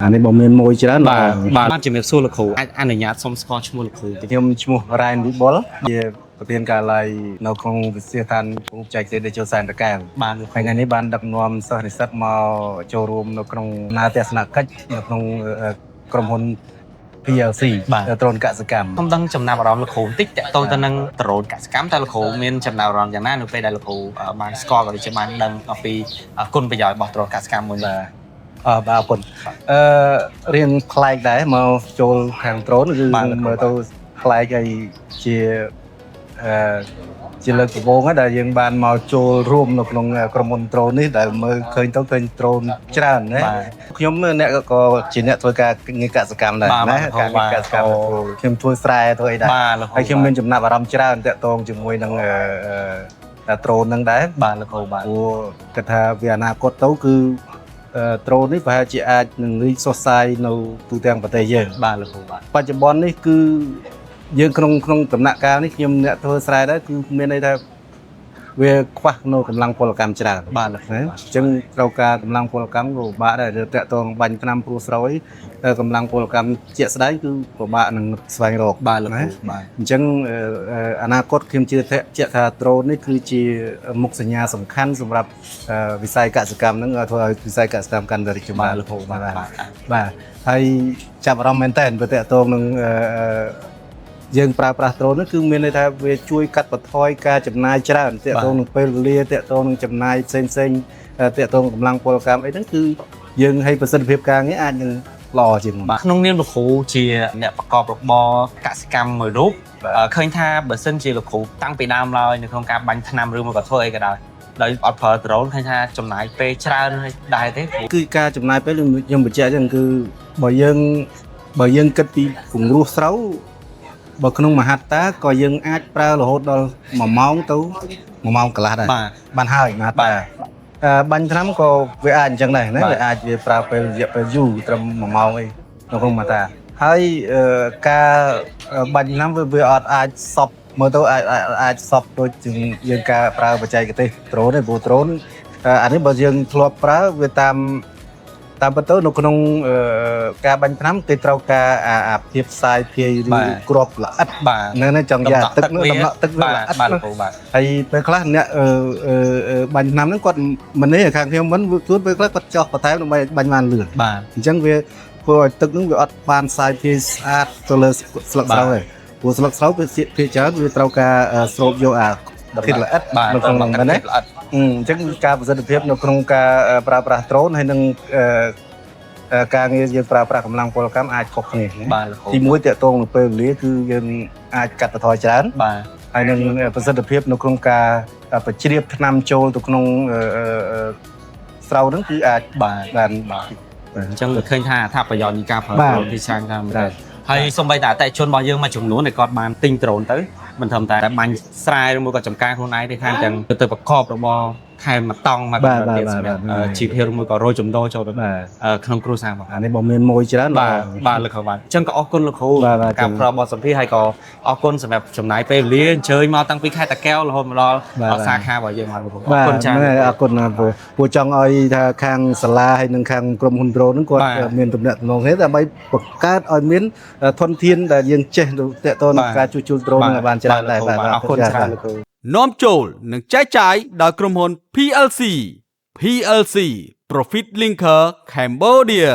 อันนี้บอกเมนมวยจ้ะบ้านจะมีสู้ละครูอันนี้ญาติสมสกอชมูละครูยมชมูรายวิบอลเยประเทศกาลายเราคงเสียทันผู้ใจเสียได้โจสันตะแกงบ้านภายในนี้บ้านดักนวมสหิสัตมาโจรวมเราคงนาเตสนักกัจเราคงกรมพลPLC ตรนกสิกรรมผมต้องจำนำอารมณ์ละครูติ๊กแต่ตัวตอนนั้นตรนกสิกรรมแต่ละครูมีจำนำอารมณ์อย่างนั้นหนูไปได้ละครูบ้านสกอร์ก็จะบ้านดังเอาปีคุณประโยชน์บอกตรนกสิกรรมหมดเลยบางคนเรียนคลายได้มาโจลทางตรนคือมาตัวคลายไอ้เชียchỉ là cái vốn á đại diện bàn màu trồ rùm nó còn còn một trồn ấy đại mới khơi tao khơi trồn tràn đấy nhóm này có chỉ nhận thôi cả nghe cả sự cảm này cả nghe cả sự cảm thêm thôi sai thôi đấy hay khi mình chụp nạp vào đâm tràn tẹt tông chụp môi năng trồn năng đấy bàn là cầu bàn của cái thà về na cốt tấu cứ trồn ấy phải chỉ ai người so sai nấu tu tiên vật tây giờ bàn là cầu bàn ปัจจุบันនេះគឺយើងក្នុងដំណាក់កាលនេះខ្ញុំអ្នកធ្វើស្រែដែរគឺមានន័យថាវាខ្វះនៅកម្លាំងពលកម្មច្រើនបាទណាអញ្ចឹងត្រូវការកម្លាំងពលកម្មក៏ពិបាកដែរតើតងបាញ់ថ្នាំព្រោះស្រូវកម្លាំងពលកម្មជាក់ស្ដែងគឺពិបាកនឹងស្វែងរកបាទលោកបាទអញ្ចឹងអនាគតខ្ញុំជឿថាដ្រូននេះគឺជាមុខសញ្ញាសំខាន់សម្រាប់វិស័យកសិកម្មហ្នឹងធ្វើឲ្យវិស័យកសិកម្មកាន់តែរីកចម្រើនលោកបាទហើយចាប់អារម្មណ៍មែនតើបើតើតងនឹងយើងប្រើប្រាស់ដ្រូននោះគឺមានន័យថាវាជួយកាត់បន្ថយការចំណាយច្រើនទាក់ទងនឹងពេលវេលាទាក់ទងនឹងចំណាយផ្សេងទាក់ទងកម្លាំងពលកម្មអីហ្នឹងគឺយើងឲ្យប្រសិទ្ធភាពការងារអាចនឹងល្អជាងបាទក្នុងនាមលោកគ្រូជាអ្នកប្រកបរបរកសិកម្មមួយរូបឃើញថាបើសិនជាលោកគ្រូតាំងពីដើមឡើយនៅក្នុងការបាញ់ថ្នាំឬមកក៏ធ្វើអីក៏ដោយដោយអត់ប្រើដ្រូនឃើញថាចំណាយពេលច្រើនដែរទេគឺការចំណាយពេលខ្ញុំបញ្ជាក់ចឹងគឺបើយើងគិតពីពង្រោះស្រូវបើក្នុងមហត្តាក៏យើងអាចប្រើរហូតដល់1ម៉ោងទៅ1ម៉ោងកន្លះដែរបានហើយមហត្តាបាញ់ថ្នាំក៏វាអាចអញ្ចឹងដែរណាវាអាចវាប្រើពេលរយៈពេលយូរត្រឹម1ម៉ោងអីនៅក្នុងមហត្តាហើយការបាញ់ថ្នាំវាអត់អាចសពមើលទៅអាចសពដូចជាយើងការប្រើបច្ចេកទេសដ្រូនទេព្រោះដ្រូនអានេះបើយើងធ្លាប់ប្រើវាតាមពិតទៅនៅក្នុងការបាញ់ថ្នាំគេត្រូវការអាភាពផ្សាយភាយឬគ្រាប់ល្អិតនៅចង់យ៉ាទឹកនោះដំណក់ទឹកវាល្អិតបាទហើយពេលខ្លះអ្នកបាញ់ថ្នាំហ្នឹងគាត់មិនទេខាងខ្ញុំមិនជួនពេលខ្លះគាត់ចោះបន្ថែមដើម្បីបាញ់បានលឿនបាទអញ្ចឹងវាធ្វើឲ្យទឹកហ្នឹងវាអត់បានផ្សាយភាយស្អាតទៅលើស្លឹកស្រូវទេព្រោះស្លឹកស្រូវវាភាគច្រើនវាត្រូវការស្រូបយកអាធាតុល្អិតនៅក្នុងហ្នឹងណាអញ្ចឹងការប្រសិទ្ធភាពនៅក្នុងការប្រើប្រាស់ដ្រូនហើយនឹងការងារយើងប្រើប្រាស់កម្លាំងពលកម្មអាចខុសគ្នាទី1តកតងនឹងពេលវេលាគឺយើងអាចកាត់បន្ថយច្រើនហើយនឹងប្រសិទ្ធភាពនៅក្នុងការបញ្ជ្រាបថ្នាំចូលទៅក្នុងស្រូវហ្នឹងគឺអាចបានអញ្ចឹងឃើញថាអត្ថប្រយោជន៍នៃការប្រើដ្រូនទីច្រើនតាមហើយសូម្បីតែអតិថិជនរបស់យើងមួយចំនួនដែលគាត់បានទិញដ្រូនទៅមិនត្រឹមតែបាញ់ស្រែឬមួយក៏ចំការខ្លួនឯងទេខាងទាំងទៅប្រកបរបរខែមកតង់មកទៀតសម្រាប់ជីវភាពឬមួយក៏រយចំណូលចូលទៅក្នុងគ្រួសារបងអានេះបងមានមួយច្រើនបាទលោកគ្រូបាទអញ្ចឹងក៏អរគុណលោកគ្រូការផ្ដល់បទសម្ភាសន៍ហើយក៏អរគុណសម្រាប់ចំណាយពេលវេលាអញ្ជើញមកតាំងពីខេត្តតាកែវរហូតមកដល់សាខារបស់យើងមកលោកគ្រូអរគុណច្រើនអរគុណព្រោះចង់ឲ្យថាខាងសាលាហើយនឹងខាងក្រុមហ៊ុនដ្រូនហ្នឹងគាត់មានទំនាក់ទំនងទេដើម្បីបង្កើតឲ្យមានធនធានដែលយើងចេះទៅតទៅនឹងការជួសជុលដ្រូននឹងបានច្រើនដែរបាទអរគុណច្រើនលោកគ្រូនាំចូលនិងចែកចាយដោយក្រុមហ៊ុន PLC Profit Linker Cambodia